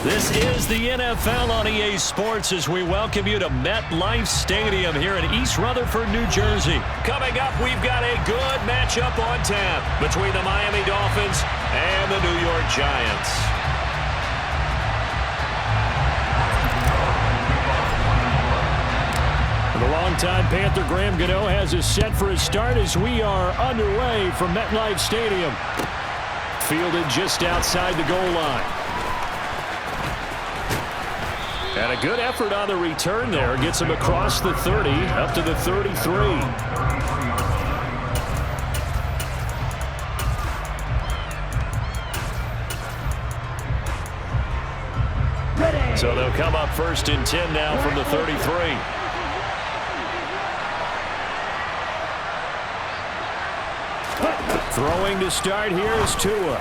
This is the NFL on EA Sports as we welcome you to MetLife Stadium here in East Rutherford, New Jersey. Coming up, we've got a good matchup on tap between the Miami Dolphins and the New York Giants. The longtime Panther Graham Gano has us set for a start as we are underway from MetLife Stadium. Fielded just outside the goal line. And a good effort on the return there. Gets him across the 30, up to the 33. So they'll come up 1st and 10 now from the 33. Throwing to start here is Tua.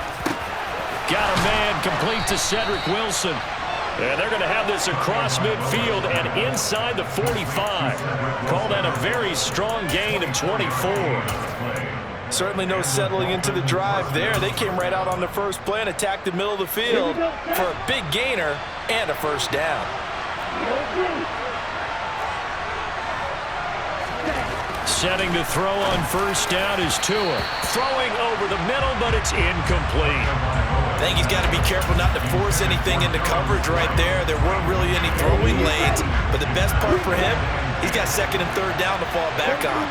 Got a man complete to Cedric Wilson. And they're going to have this across midfield and inside the 45. Call that a very strong gain of 24. Certainly no settling into the drive there. They came right out on the first play and attacked the middle of the field for a big gainer and a first down. Setting to throw on 1st down is Tua. Throwing over the middle, but it's incomplete. I think he's got to be careful not to force anything into coverage right there. There weren't really any throwing lanes, but the best part for him, he's got 2nd and 3rd down to fall back on.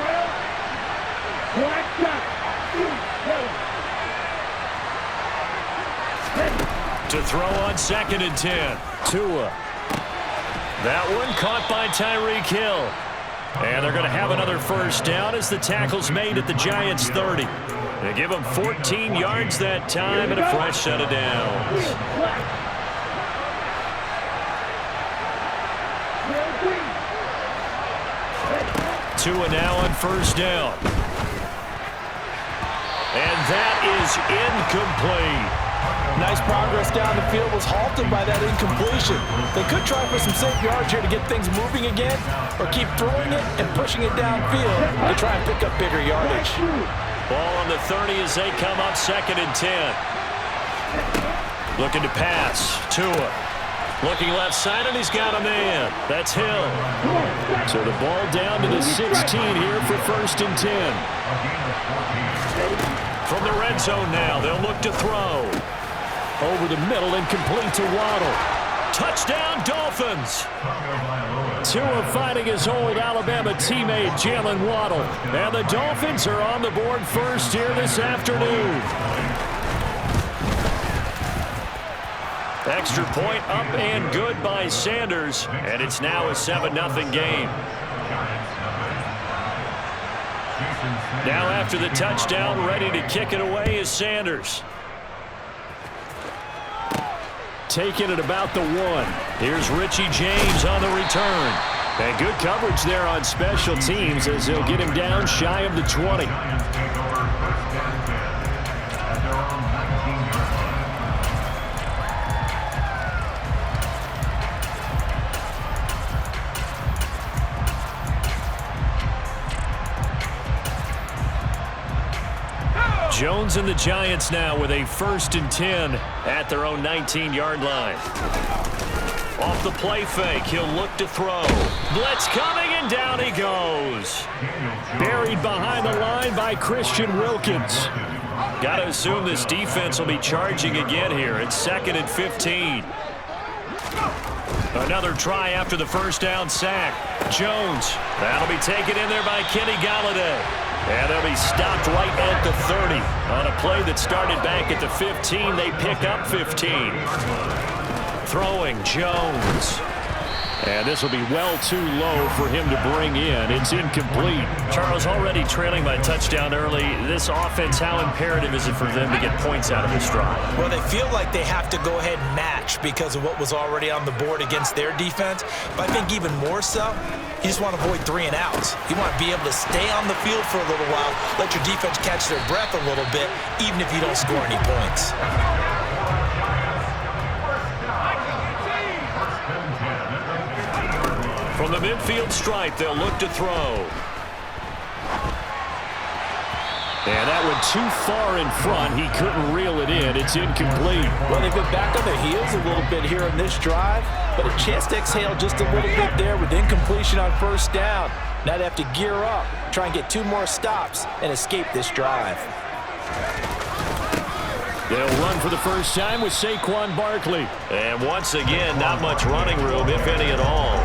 To throw on 2nd and 10. Tua. That one caught by Tyreek Hill. And they're going to have another first down as the tackle's made at the Giants' 30. They give them 14 yards that time and a fresh set of downs. Tua now on 1st down. And that is incomplete. Nice progress down the field was halted by that incompletion. They could try for some safe yards here to get things moving again, or keep throwing it and pushing it downfield to try and pick up bigger yardage. Ball on the 30 as they come up 2nd and 10. Looking to pass. Tua. Looking left side, and he's got a man. That's Hill. So the ball down to the 16 here for 1st and 10. From the red zone now, they'll look to throw. Over the middle and complete to Waddle. Touchdown, Dolphins! Tua fighting his old Alabama teammate, Jalen Waddle. And the Dolphins are on the board first here this afternoon. Extra point up and good by Sanders. And it's now a 7-0 game. Now after the touchdown, ready to kick it away is Sanders. Taking it about the 1. Here's Richie James on the return. And good coverage there on special teams as they'll get him down shy of the 20. Jones and the Giants now with a 1st and 10 at their own 19-yard line. Off the play fake, he'll look to throw. Blitz coming, and down he goes. Buried behind the line by Christian Wilkins. Got to assume this defense will be charging again here. It's 2nd and 15. Another try after the first down sack. Jones. That'll be taken in there by Kenny Galladay. And they'll be stopped right at the 30. On a play that started back at the 15, they pick up 15. Throwing Jones. And this will be well too low for him to bring in. It's incomplete. Charles, already trailing by touchdown early. This offense, how imperative is it for them to get points out of this drive? Well, they feel like they have to go ahead and match because of what was already on the board against their defense. But I think even more so, you just want to avoid 3 and outs. You want to be able to stay on the field for a little while, let your defense catch their breath a little bit, even if you don't score any points. From the midfield stripe, they'll look to throw. And that went too far in front. He couldn't reel it in. It's incomplete. Well, they've been back on their heels a little bit here in this drive, but a chance to exhale just a little bit there with incompletion on first down. Now they have to gear up, try and get 2 more stops, and escape this drive. They'll run for the first time with Saquon Barkley. And once again, not much running room, if any at all.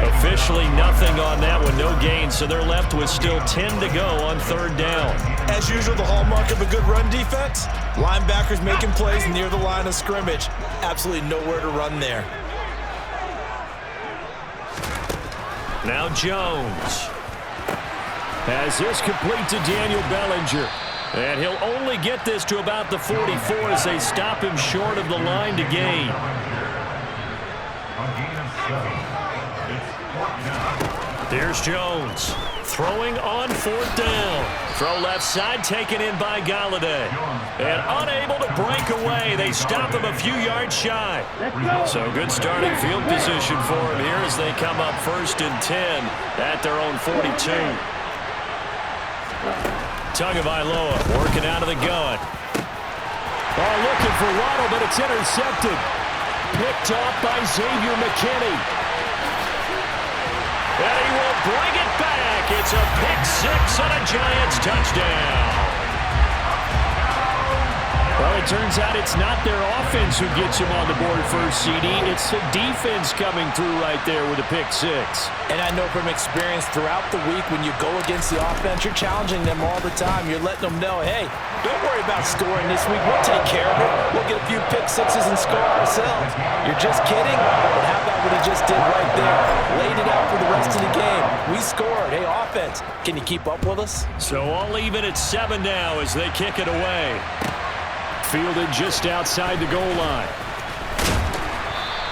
Officially nothing on that one, no gain, so they're left with still 10 to go on third down. As usual, the hallmark of a good run defense, linebackers making plays near the line of scrimmage. Absolutely nowhere to run there. Now Jones has this complete to Daniel Bellinger. And he'll only get this to about the 44 as they stop him short of the line to gain. Here's Jones throwing on fourth down. Throw left side taken in by Galladay. And unable to break away. They stop him a few yards shy. So good starting field position for him here as they come up 1st and 10 at their own 42. Tagovailoa working out of the gun. Oh, looking for Waddle, but it's intercepted. Picked off by Xavier McKinney. And he will bring it back. It's a pick-6 and a Giants touchdown. Well, it turns out it's not their offense who gets him on the board first, CD. It's the defense coming through right there with a pick-6. And I know from experience throughout the week when you go against the offense, you're challenging them all the time. You're letting them know, hey, don't worry about scoring this week. We'll take care of it. We'll get a few pick-6s and score ourselves. You're just kidding? But how about what he just did right there? Laid it out for the rest of the game. We scored. Hey, offense, can you keep up with us? So all even at 7 now as they kick it away. Fielded just outside the goal line.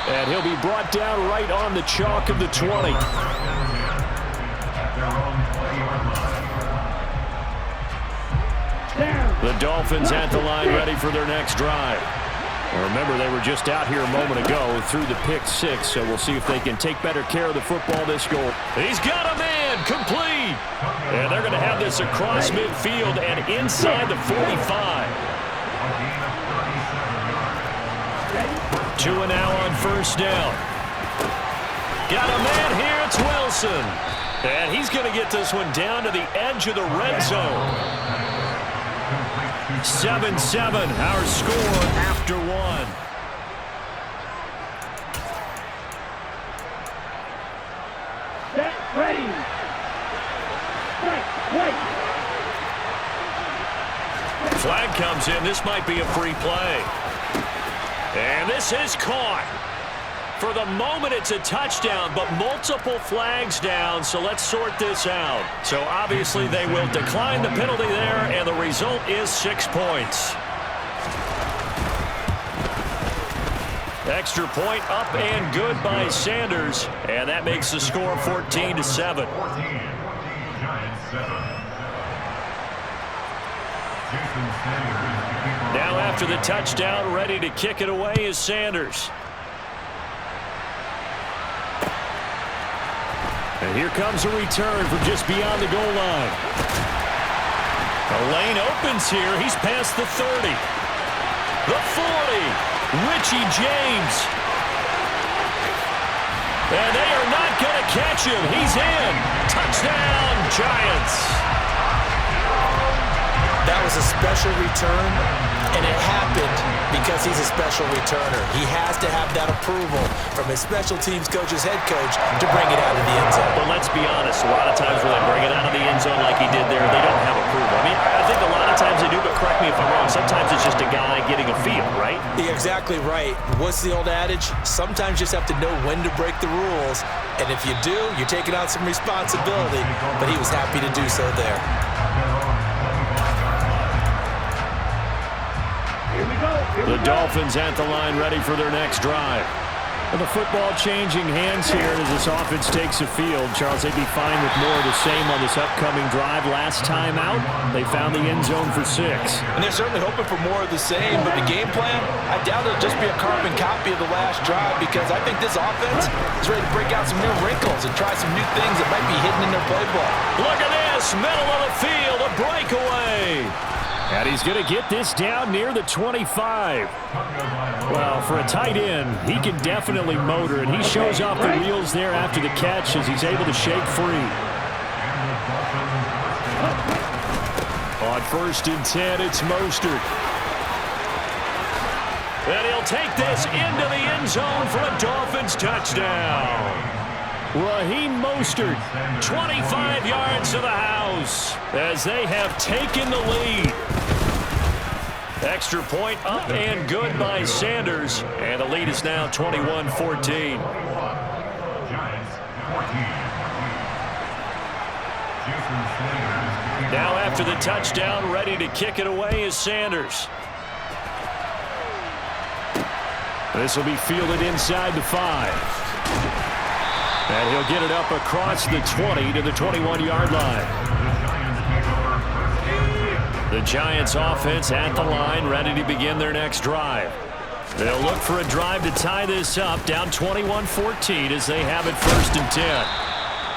And he'll be brought down right on the chalk of the 20. The Dolphins at the line ready for their next drive. Remember, they were just out here a moment ago through the pick-6, so we'll see if they can take better care of the football this goal. He's got a man, complete. And they're going to have this across midfield and inside the 45. 2 now on first down. Got a man here, it's Wilson. And he's going to get this one down to the edge of the red zone. 7-7, our score after 1. Set, ready. Flag comes in. This might be a free play. And this is caught. For the moment, it's a touchdown, but multiple flags down, so let's sort this out. So obviously they will decline the penalty there, and the result is 6 points. Extra point up and good by Sanders, and that makes the score 14-7. Now after the touchdown, ready to kick it away is Sanders. And here comes a return from just beyond the goal line. The lane opens here. He's past the 30. The 40. Richie James. And they are not going to catch him. He's in. Touchdown, Giants. That was a special return, and it happened because he's a special returner. He has to have that approval from his special teams coach's head coach to bring it out of the end zone. But let's be honest, a lot of times when they bring it out of the end zone like he did there, they don't have approval. I mean, I think a lot of times they do, but correct me if I'm wrong. Sometimes it's just a guy getting a feel, right? You're exactly right. What's the old adage? Sometimes you just have to know when to break the rules, and if you do, you're taking on some responsibility, but he was happy to do so there. The Dolphins at the line ready for their next drive. With the football changing hands here as this offense takes the field. Charles, they'd be fine with more of the same on this upcoming drive. Last time out, they found the end zone for 6. And they're certainly hoping for more of the same, but the game plan, I doubt it'll just be a carbon copy of the last drive, because I think this offense is ready to break out some new wrinkles and try some new things that might be hidden in their playbook. Look at this, middle of the field, a breakaway. And he's going to get this down near the 25. Well, for a tight end, he can definitely motor, and he shows off the wheels there after the catch as he's able to shake free. On 1st and 10, it's Mostert. And he'll take this into the end zone for a Dolphins touchdown. Raheem Mostert, 25 yards to the house as they have taken the lead. Extra point up and good by Sanders, and the lead is now 21-14. Now after the touchdown, ready to kick it away is Sanders. This will be fielded inside the 5. And he'll get it up across the 20 to the 21-yard line. The Giants offense at the line, ready to begin their next drive. They'll look for a drive to tie this up, down 21-14 as they have it 1st and 10.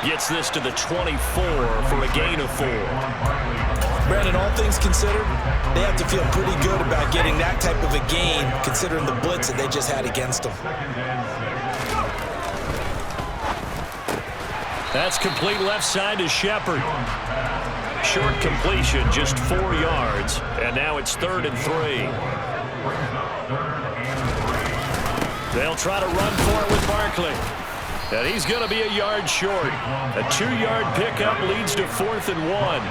Gets this to the 24 for a gain of 4. Brandon, all things considered, they have to feel pretty good about getting that type of a gain, considering the blitz that they just had against them. That's complete left side to Shepard. Short completion, just 4 yards, and now it's 3rd and 3. They'll try to run for it with Barkley. And he's going to be a yard short. A 2-yard pickup leads to 4th and 1.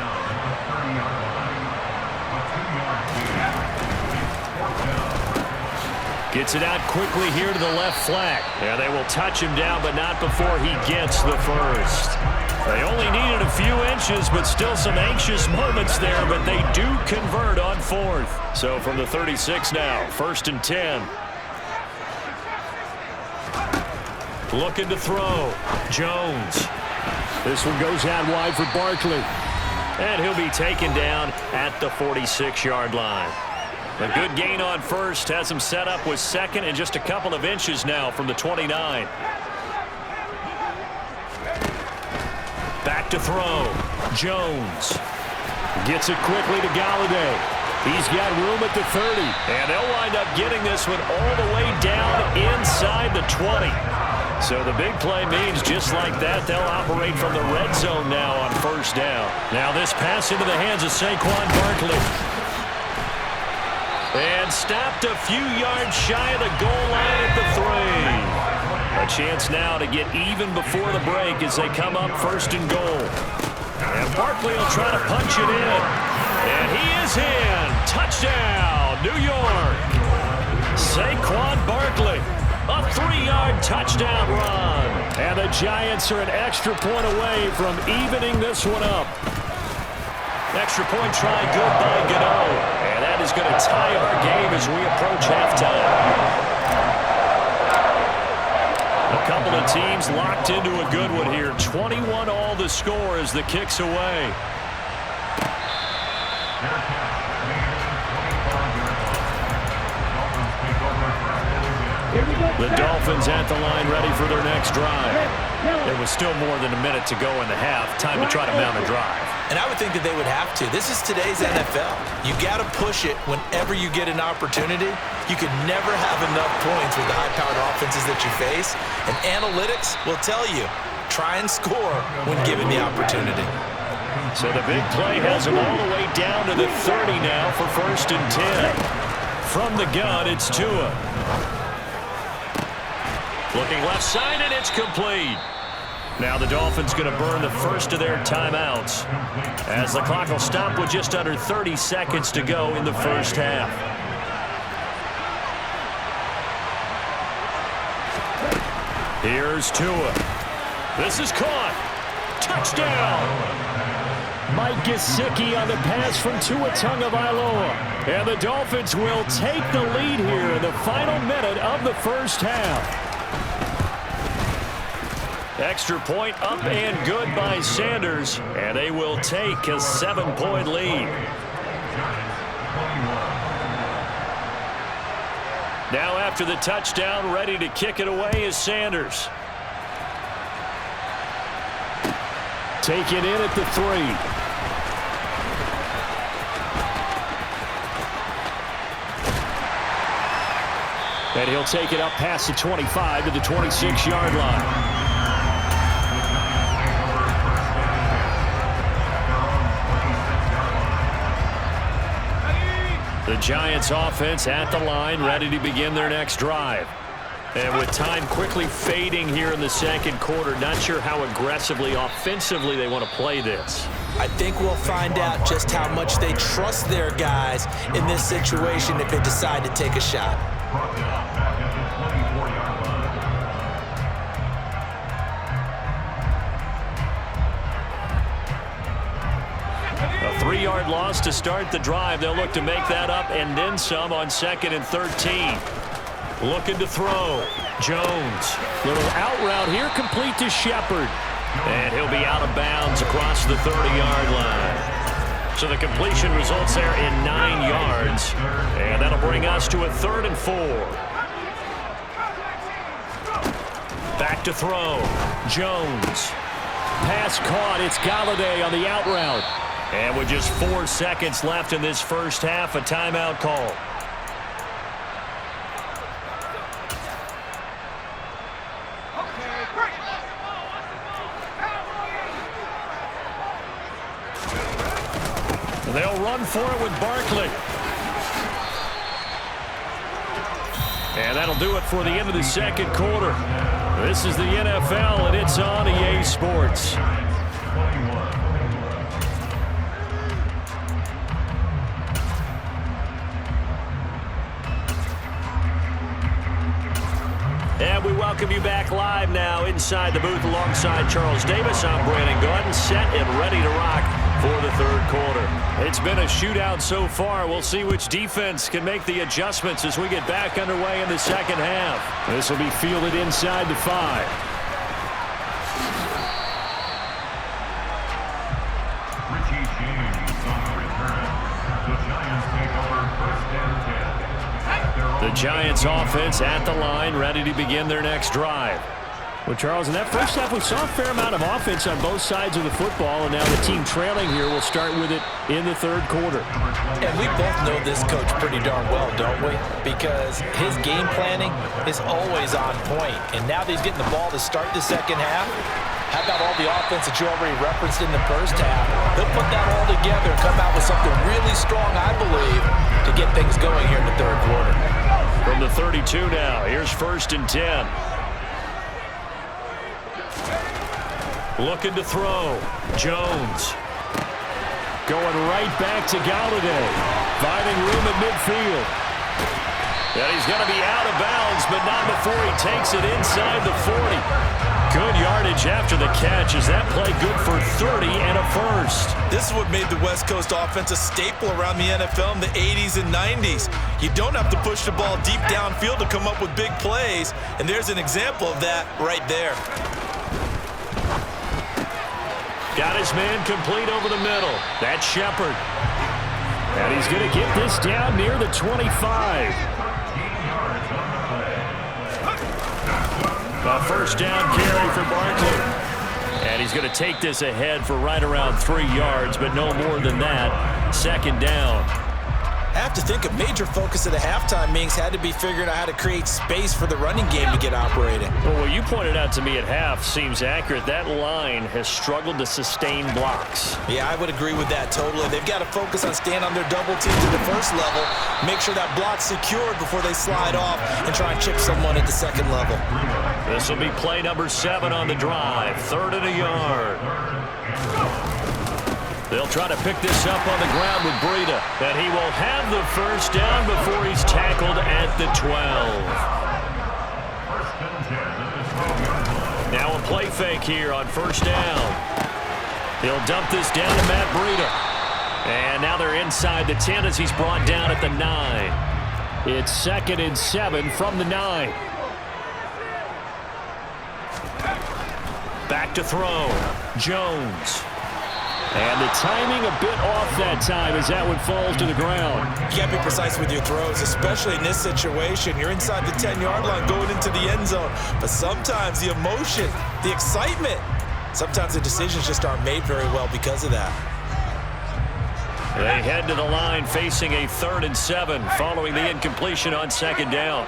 Gets it out quickly here to the left flank. And they will touch him down, but not before he gets the first. They only needed a few inches, but still some anxious moments there, but they do convert on 4th. So from the 36 now, 1st and 10. Looking to throw. Jones. This one goes out wide for Barkley. And he'll be taken down at the 46-yard line. A good gain on 1st, has him set up with 2nd and just a couple of inches now from the 29. Back to throw. Jones gets it quickly to Galladay. He's got room at the 30. And they'll wind up getting this one all the way down inside the 20. So the big play means just like that, they'll operate from the red zone now on 1st down. Now this pass into the hands of Saquon Barkley. And stopped a few yards shy of the goal line at the 3. A chance now to get even before the break as they come up 1st and goal. And Barkley will try to punch it in. And he is in. Touchdown, New York. Saquon Barkley. A 3-yard touchdown run. And the Giants are an extra point away from evening this one up. Extra point try good by Gano. And that is going to tie our game as we approach halftime. A couple of teams locked into a good one here. 21 all the score as the kick's away. The Dolphins at the line ready for their next drive. There was still more than a minute to go in the half. Time to try to mount a drive. And I would think that they would have to. This is today's NFL. You got to push it whenever you get an opportunity. You can never have enough points with the high-powered offenses that you face. And analytics will tell you, try and score when given the opportunity. So the big play has him all the way down to the 30 now for 1st and 10. From the gun, it's Tua. Looking left side, and it's complete. Now the Dolphins going to burn the first of their timeouts as the clock will stop with just under 30 seconds to go in the first half. Here's Tua. This is caught. Touchdown. Mike Gesicki on the pass from Tua Tagovailoa. And the Dolphins will take the lead here in the final minute of the first half. Extra point up and good by Sanders, and they will take a 7-point lead. Now after the touchdown, ready to kick it away is Sanders. Taken in at the 3. And he'll take it up past the 25 to the 26-yard line. The Giants offense at the line, ready to begin their next drive. And with time quickly fading here in the second quarter, not sure how aggressively, offensively they want to play this. I think we'll find out just how much they trust their guys in this situation if they decide to take a shot. A 3-yard loss to start the drive. They'll look to make that up and then some on 2nd and 13. Looking to throw. Jones. Little out route here, complete to Shepard. And he'll be out of bounds across the 30-yard line. So the completion results there in 9 yards. And that'll bring us to a 3rd and 4. Back to throw. Jones. Pass caught. It's Galladay on the out route. And with just 4 seconds left in this first half, a timeout call. They'll run for it with Barkley. And that'll do it for the end of the second quarter. This is the NFL, and it's on EA Sports. And we welcome you back live now inside the booth alongside Charles Davis. I'm Brandon Gordon, set and ready to rock for the third quarter. It's been a shootout so far. We'll see which defense can make the adjustments as we get back underway in the second half. This will be fielded inside the 5. The Giants offense at the line, ready to begin their next drive. Well, Charles, in that first half, we saw a fair amount of offense on both sides of the football, and now the team trailing here will start with it in the third quarter. And we both know this coach pretty darn well, don't we? Because his game planning is always on point. And now that he's getting the ball to start the second half, how about all the offense that you already referenced in the first half? They'll put that all together and come out with something really strong, I believe, to get things going here in the third quarter. From the 32 now, here's 1st and 10. Looking to throw. Jones. Going right back to Galladay. Finding room at midfield. And he's going to be out of bounds, but not before he takes it inside the 40. Good yardage after the catch. Is that play good for 30 and a first? This is what made the West Coast offense a staple around the NFL in the 80s and 90s. You don't have to push the ball deep downfield to come up with big plays, and there's an example of that right there. Got his man complete over the middle. That's Shepard. And he's going to get this down near the 25. A first down carry for Barkley. And he's going to take this ahead for right around 3 yards, but no more than that. Second down. I have to think a major focus of the halftime meetings had to be figuring out how to create space for the running game to get operating. Well, what you pointed out to me at half seems accurate. That line has struggled to sustain blocks. Yeah, I would agree with that totally. They've got to focus on staying on their double teams at the first level, make sure that block's secured before they slide off and try and chip someone at the second level. This will be play number 7 on the drive. 3rd and a yard. They'll try to pick this up on the ground with Breida. And he will have the first down before he's tackled at the 12. Now a play fake here on first down. He'll dump this down to Matt Breida. And now they're inside the 10 as he's brought down at the 9. It's 2nd and 7 from the 9. Back to throw. Jones. And the timing a bit off that time as that one falls to the ground. You got to be precise with your throws, especially in this situation. You're inside the 10-yard line going into the end zone. But sometimes the emotion, the excitement, sometimes the decisions just aren't made very well because of that. They head to the line facing a 3rd and 7 following the incompletion on 2nd down.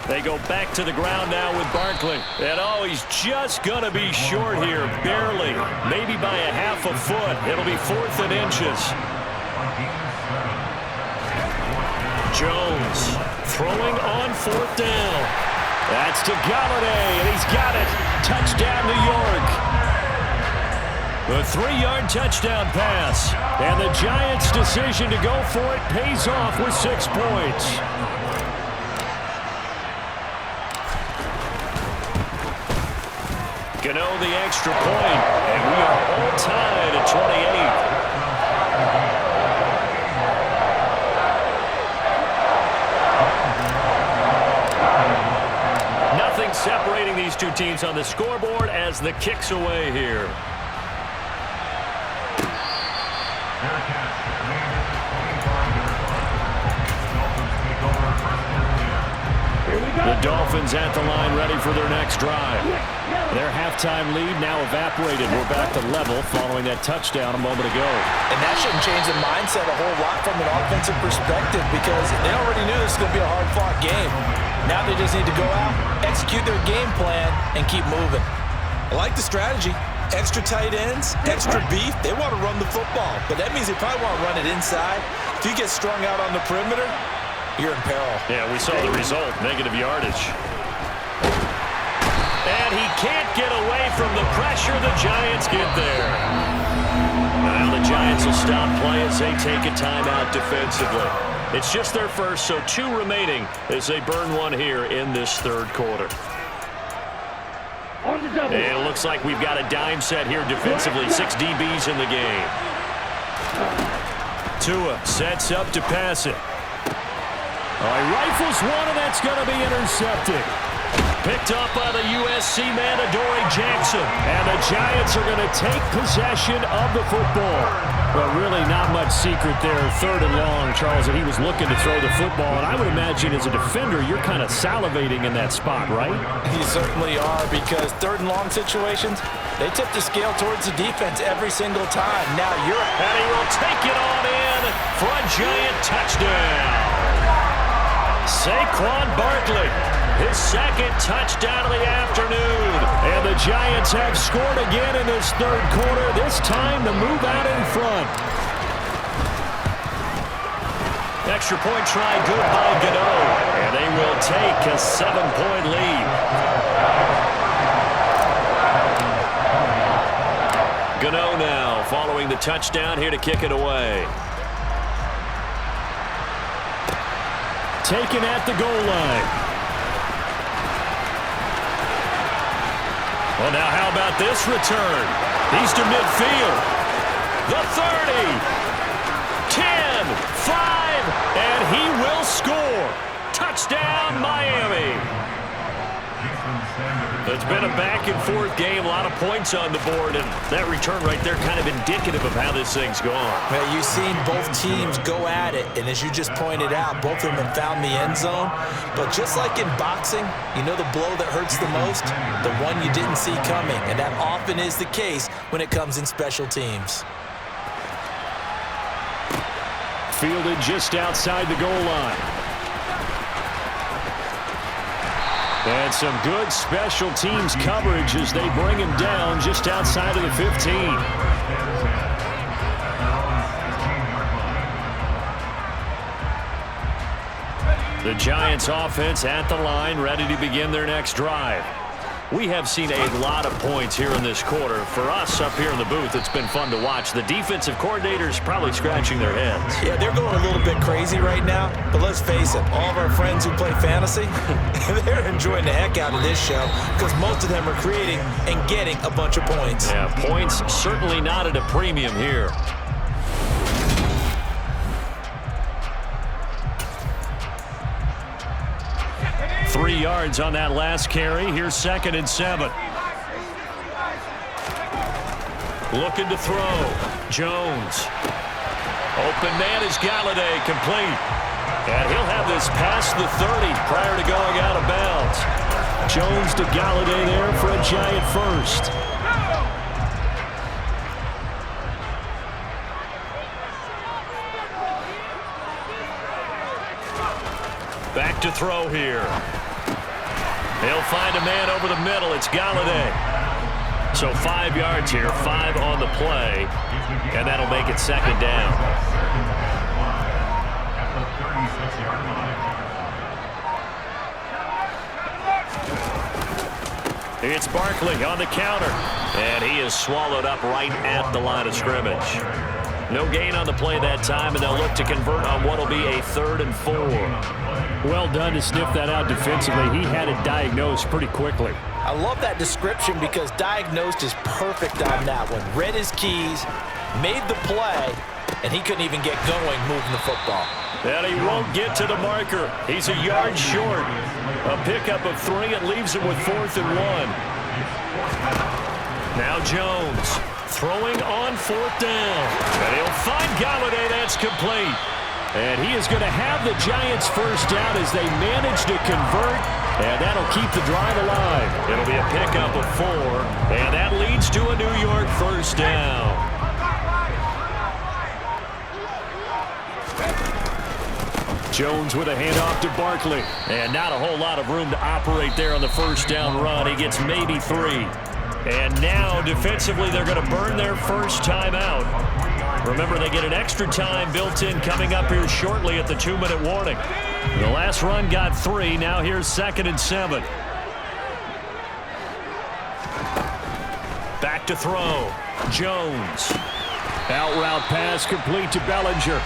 They go back to the ground now with Barkley. And, oh, he's just going to be short here, barely. Maybe by a half a foot. It'll be 4th and inches. Jones throwing on 4th down. That's to Galladay, and he's got it. Touchdown, New York. The 3-yard touchdown pass. And the Giants' decision to go for it pays off with 6 points. Gano the extra point, and we are all tied at 28. Nothing separating these two teams on the scoreboard as the kick's away here. The Dolphins at the line ready for their next drive. Their halftime lead now evaporated. We're back to level following that touchdown a moment ago. And that shouldn't change the mindset a whole lot from an offensive perspective because they already knew this was going to be a hard-fought game. Now they just need to go out, execute their game plan, and keep moving. I like the strategy. Extra tight ends, extra beef. They want to run the football, but that means they probably want to run it inside. If you get strung out on the perimeter, you're in peril. Yeah, we saw the result, negative yardage. And he can't get away from the pressure. The Giants get there. Now the Giants will stop play as they take a timeout defensively. It's just their first, so 2 remaining as they burn one here in this 3rd quarter. And it looks like we've got a dime set here defensively. 6 DBs in the game. Tua sets up to pass it. He rifles one, and that's going to be intercepted. Picked up by the USC man, Adoree Jackson. And the Giants are going to take possession of the football. But really not much secret there. 3rd and long, Charles, and he was looking to throw the football. And I would imagine as a defender, you're kind of salivating in that spot, right? You certainly are, because 3rd and long situations, they tip the scale towards the defense every single time. Now you're... And he will take it on in for a Giant touchdown. Saquon Barkley, his 2nd touchdown of the afternoon. And the Giants have scored again in this 3rd quarter, this time to move out in front. Extra point try good by Gano. And they will take a 7-point lead. Gano now following the touchdown here to kick it away. Taken at the goal line. Well, now how about this return? He's to midfield. The 30. 10, 5, and he will score. Touchdown, Miami. It's been a back-and-forth game, a lot of points on the board, and that return right there kind of indicative of how this thing's gone. Well, you've seen both teams go at it, and as you just pointed out, both of them have found the end zone. But just like in boxing, you know the blow that hurts the most? The one you didn't see coming, and that often is the case when it comes in special teams. Fielded just outside the goal line. And some good special teams coverage as they bring him down just outside of the 15. The Giants offense at the line, ready to begin their next drive. We have seen a lot of points here in this quarter. For us up here in the booth, it's been fun to watch. The defensive coordinators probably scratching their heads. Yeah, they're going a little bit crazy right now. But let's face it, all of our friends who play fantasy, they're enjoying the heck out of this show because most of them are creating and getting a bunch of points. Yeah, points certainly not at a premium here. Three yards on that last carry. Here's 2nd and 7. Looking to throw. Jones. Open man is Galladay, complete. And he'll have this past the 30 prior to going out of bounds. Jones to Galladay there for a Giant first. Back to throw here. He'll find a man over the middle. It's Galladay. So 5 yards here, 5 on the play, and that'll make it second down. It's Barkley on the counter, and he is swallowed up right at the line of scrimmage. No gain on the play that time, and they'll look to convert on what will be a 3rd and 4. Well done to sniff that out defensively. He had it diagnosed pretty quickly. I love that description because diagnosed is perfect on that one. Read his keys, made the play, and he couldn't even get going moving the football. And he won't get to the marker. He's a yard short. A pickup of 3. It leaves him with 4th and 1. Now Jones throwing on 4th down. And he'll find Galladay. That's complete. And he is going to have the Giants first down as they manage to convert. And that'll keep the drive alive. It'll be a pickup of 4. And that leads to a New York first down. Jones with a handoff to Barkley. And not a whole lot of room to operate there on the first down run. He gets maybe 3. And now, defensively, they're going to burn their first timeout. Remember, they get an extra time built in coming up here shortly at the 2-minute warning. The last run got 3. Now here's 2nd and 7. Back to throw. Jones. Out route pass complete to Bellinger.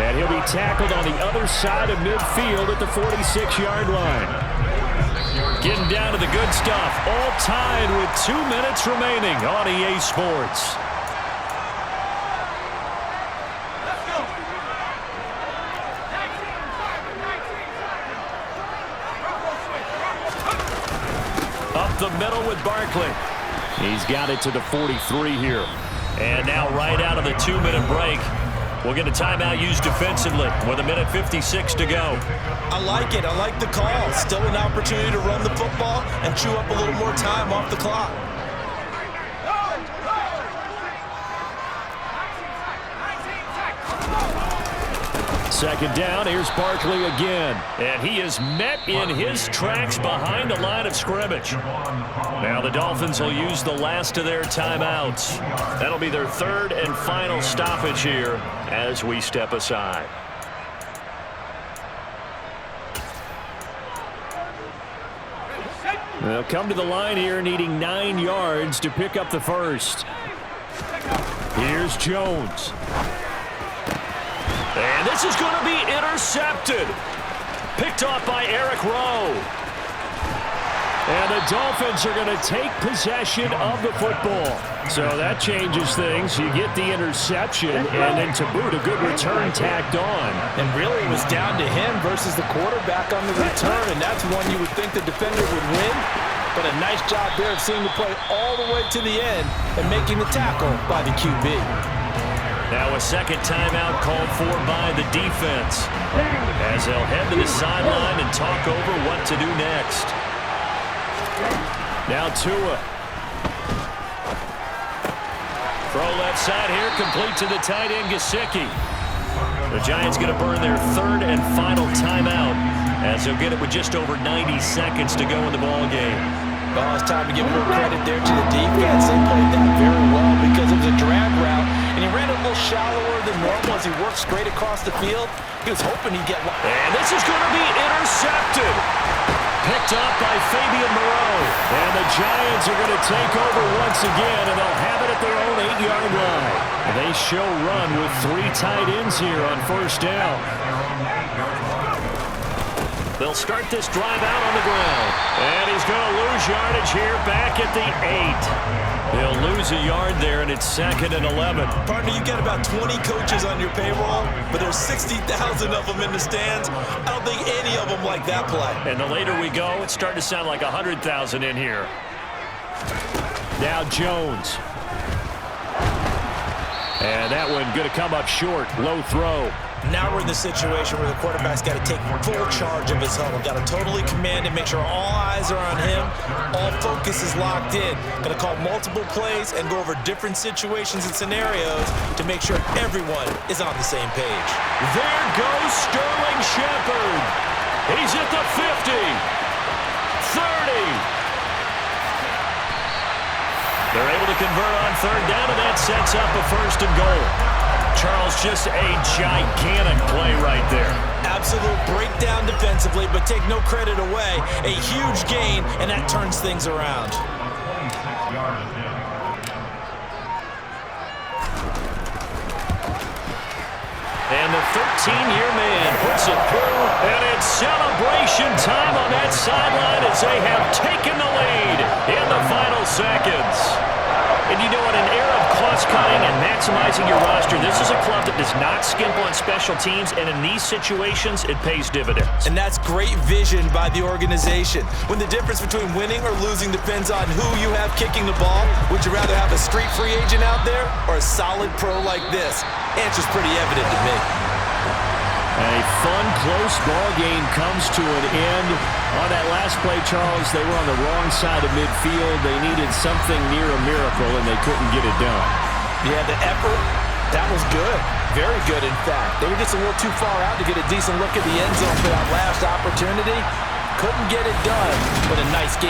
And he'll be tackled on the other side of midfield at the 46-yard line. Getting down to the good stuff. All tied with 2 minutes remaining on EA Sports. Up the middle with Barkley. He's got it to the 43 here. And now right out of the 2-minute break, we'll get a timeout used defensively with 1:56 to go. I like it. I like the call. Still an opportunity to run the football and chew up a little more time off the clock. Second down, here's Barkley again. And he is met in his tracks behind the line of scrimmage. Now the Dolphins will use the last of their timeouts. That'll be their 3rd and final stoppage here as we step aside. They'll come to the line here needing 9 yards to pick up the first. Here's Jones. And this is going to be intercepted. Picked off by Eric Rowe. And the Dolphins are going to take possession of the football. So that changes things. You get the interception, and then to boot, a good return tacked on. And really, it was down to him versus the quarterback on the return, and that's one you would think the defender would win. But a nice job there of seeing the play all the way to the end and making the tackle by the QB. Now a second timeout called for by the defense as they'll head to the sideline and talk over what to do next. Now Tua. Throw left side here, complete to the tight end, Gesicki. The Giants going to burn their 3rd and final timeout as they'll get it with just over 90 seconds to go in the ball game. Well, it's time to give a little credit there to the defense. They played that very well because it was a drag route, and he ran a little shallower than normal as he worked straight across the field. He was hoping he'd get one. And this is going to be intercepted. Picked up by Fabian Moreau. And the Giants are going to take over once again, and they'll have it at their own 8-yard line. They show run with 3 tight ends here on first down. They'll start this drive out on the ground. And he's going to lose yardage here back at the 8. He'll lose a yard there, and it's 2nd and 11. Partner, you get about 20 coaches on your payroll, but there's 60,000 of them in the stands. I don't think any of them like that play. And the later we go, it's starting to sound like 100,000 in here. Now Jones. And that one going to come up short. Low throw. Now we're in the situation where the quarterback's got to take full charge of his huddle. Got to totally command and make sure all eyes are on him. All focus is locked in. Got to call multiple plays and go over different situations and scenarios to make sure everyone is on the same page. There goes Sterling Shepard. He's at the 50. 30. They're able to convert on third down, and that sets up a 1st and goal. Charles, just a gigantic play right there. Absolute breakdown defensively, but take no credit away. A huge gain, and that turns things around. And the 13-year man puts it through, and it's celebration time on that sideline as they have taken the lead in the final seconds. And you know, in an era of cost-cutting and maximizing your roster, this is a club that does not skimp on special teams, and in these situations, it pays dividends. And that's great vision by the organization. When the difference between winning or losing depends on who you have kicking the ball, would you rather have a street free agent out there or a solid pro like this? Answer's pretty evident to me. A fun, close ball game comes to an end. On that last play, Charles, they were on the wrong side of midfield. They needed something near a miracle, and they couldn't get it done. Yeah, the effort, that was good. Very good, in fact. They were just a little too far out to get a decent look at the end zone for that last opportunity. Couldn't get it done, but a nice game.